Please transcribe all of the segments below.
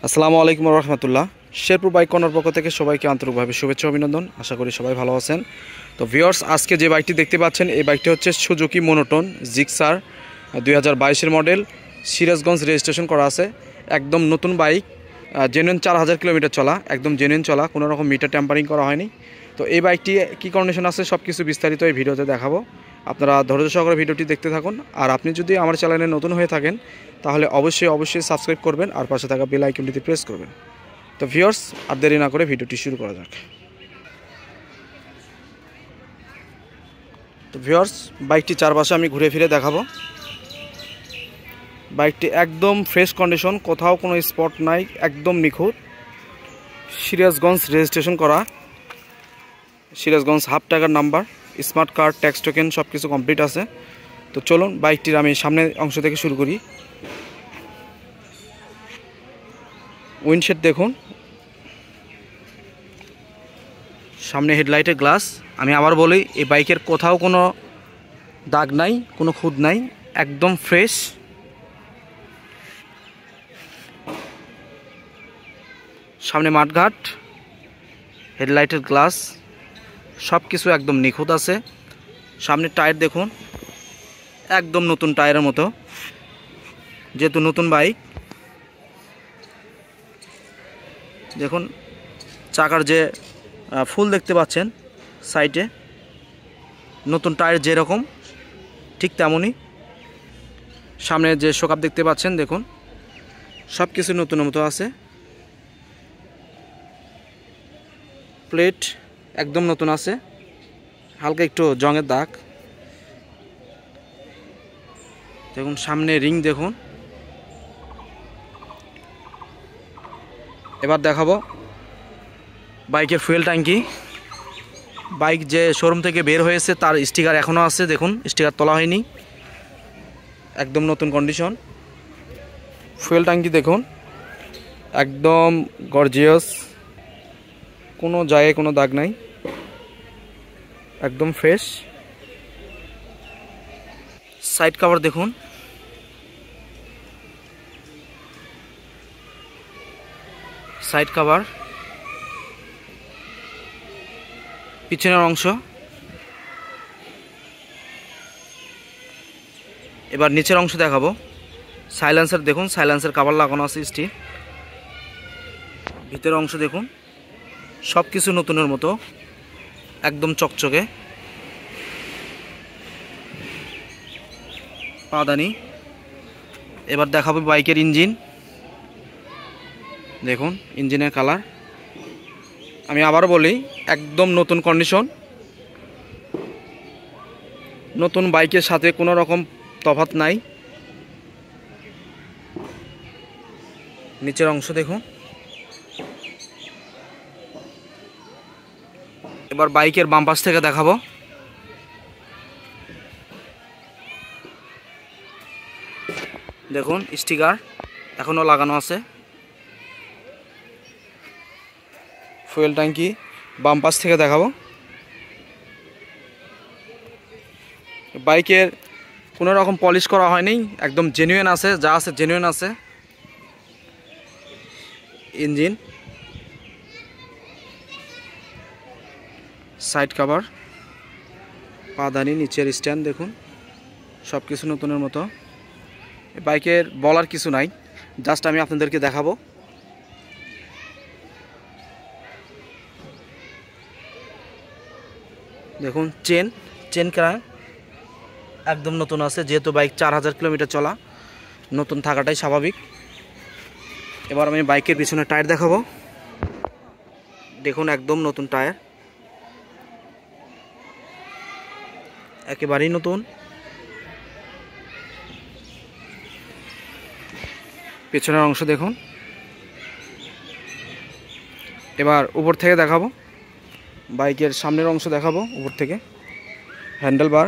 আসসালামু আলাইকুম রহমতুল্লাহ। Sherpur bike corner পক্ষ থেকে সবাইকে আন্তরিকভাবে শুভেচ্ছা অভিনন্দন। আশা করি সবাই ভালো আছেন। তো ভিউয়ার্স, আজকে যে বাইকটি দেখতে পাচ্ছেন এই বাইকটি হচ্ছে সুজুকি মোনোটন জিক্সার 2022-এর মডেল, সিরাজগঞ্জ রেজিস্ট্রেশন করা আছে। একদম নতুন বাইক, জেনুইন 4000 কিলোমিটার চলা, একদম জেনুইন চলা, কোনো রকম মিটার ট্যাম্পারিং করা হয়নি। তো এই বাইকটি কী কন্ডিশন আছে সব কিছু বিস্তারিত এই ভিডিওতে দেখাবো। আপনারা ধৈর্য সহকারে ভিডিওটি দেখতে থাকুন। আর আপনি যদি আমার চ্যানেলে নতুন হয়ে থাকেন তাহলে অবশ্যই সাবস্ক্রাইব করবেন আর পাশে থাকা বেল আইকনটিতে প্রেস করবেন। তো ভিউয়ার্স, আর দেরি না করে ভিডিওটি শুরু করা যাক। তো ভিউয়ার্স, বাইকটি চারপাশে আমি ঘুরে ফিরে দেখাবো। বাইকটি একদম ফ্রেশ কন্ডিশন, কোথাও কোনো স্পট নাই, একদম নিখুঁত। সিরাজগঞ্জ রেজিস্ট্রেশন করা, সিরাজগঞ্জ হাফ টাকার number, smart card, tax token সব কিছু কমপ্লিট আছে। তো চলুন বাইকটির আমি সামনের অংশ থেকে শুরু করি। উইন্ডশেড দেখুন, সামনে হেডলাইটের গ্লাস। আমি আবার বলি, এই বাইকের কোথাও কোনো দাগ নাই, কোনো খুঁত নাই, একদম ফ্রেশ। সামনে মাঠঘাট, হেডলাইটের গ্লাস সব কিছু একদম নিখুঁত আছে। সামনে টায়ার দেখুন, একদম নতুন টায়ারের মতো, যেহেতু নতুন বাইক। দেখুন চাকার যে ফুল দেখতে পাচ্ছেন সাইডে, নতুন টায়ার যেরকম ঠিক তেমনই। সামনে যে শোকআপ দেখতে পাচ্ছেন দেখুন, সব কিছু নতুনের মতো আছে। প্লেট একদম নতুন আছে, হালকা একটু জংয়ের দাগ। দেখুন সামনে রিং দেখুন। এবার দেখাবো বাইকের ফুয়েল ট্যাঙ্কি। বাইক যে শোরুম থেকে বের হয়েছে তার স্টিকার এখনও আছে, দেখুন স্টিকার তোলা হয়নি, একদম নতুন কন্ডিশন। ফুয়েল ট্যাঙ্কি দেখুন, একদম গর্জিয়াস, কোনো জায়গায় কোনো দাগ নাই, একদম ফ্রেশ। সাইড কভার দেখুন, সাইড কভার, পিছনের অংশ। এবার নিচের অংশ দেখাবো। সাইলেন্সার দেখুন, সাইলেন্সার কভার লাগানো আছে স্টিল। ভিতরের অংশ দেখুন, সব কিছু নতুনের মতো, একদম চকচকে। পাদানি। এবার দেখাবো বাইকের ইঞ্জিন। দেখুন ইঞ্জিনের কালার, আমি আবারও বলি একদম নতুন কন্ডিশন। নতুন বাইকের সাথে কোনো রকম তফাৎ নাই। নিচের অংশ দেখুন। এবার বাইকের বাম পাশ থেকে দেখাবো। দেখুন স্টিকার এখনও লাগানো আছে। ফুয়েল ট্যাঙ্কি বাম পাশ থেকে দেখাবো। বাইকের কোনো রকম পলিশ করা হয়নি, একদম জেনুইন আছে, যা আছে জেনুইন আছে। ইঞ্জিন, সাইড কভার, পাদানি, নিচের স্ট্যান্ড দেখুন, সব কিছু নতুনের মতো। বাইকের বলার কিছু নাই, জাস্ট আমি আপনাদেরকে দেখাবো। দেখুন চেন ক্র্যাঙ্ক একদম নতুন আছে, যেহেতু বাইক 4000 কিলোমিটার চলা, নতুন থাকাটাই স্বাভাবিক। এবার আমি বাইকের পিছনে টায়ার দেখাবো। দেখুন একদম নতুন টায়ার, একেবারেই নতুন। পেছনের অংশ দেখুন। এবার উপর থেকে দেখাবো, বাইকের সামনের অংশ দেখাবো উপর থেকে। হ্যান্ডেল বার,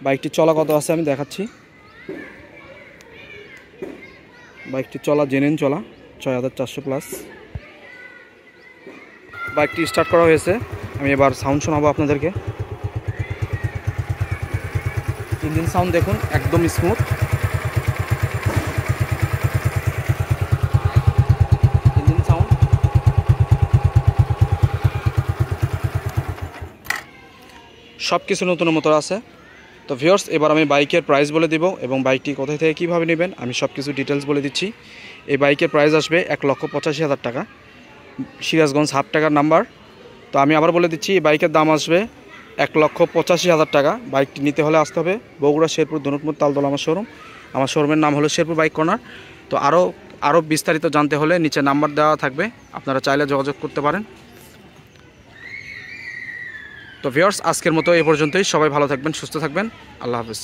বাইকটি চলা কত আছে আমি দেখাচ্ছি। বাইকটি চলা জেনুইন চলা 6400 প্লাস। বাইকটি স্টার্ট করা হয়েছে, আমি এবার সাউন্ড শোনাবো আপনাদেরকে। ইঞ্জিন সাউন্ড দেখুন একদম স্মুথ। ইঞ্জিন সাউন্ড সব কিছু নতুনের মতো আছে। তো ভিউয়ার্স এবার আমি বাইকের প্রাইস বলে দিব এবং বাইকটি কোথায় থেকে কীভাবে নেবেন আমি সব কিছু ডিটেলস বলে দিচ্ছি। এই বাইকের প্রাইস আসবে 1,85,000 টাকা, সিরাজগঞ্জ হাফ টাকার নাম্বার। তো আমি আবার বলে দিচ্ছি এই বাইকের দাম আসবে 1,85,000 টাকা। বাইকটি নিতে হলে আসতে হবে বগুড়া শেরপুর দনুটমুর তালতলা আমার শোরুম। আমার শোরুমের নাম হলো শেরপুর বাইক কর্নার। তো আরও বিস্তারিত জানতে হলে নিচে নাম্বার দেওয়া থাকবে, আপনারা চাইলে যোগাযোগ করতে পারেন। তো ভিউয়ার্স আজকের মতো এই পর্যন্তই। সবাই ভালো থাকবেন, সুস্থ থাকবেন। আল্লাহ হাফেজ।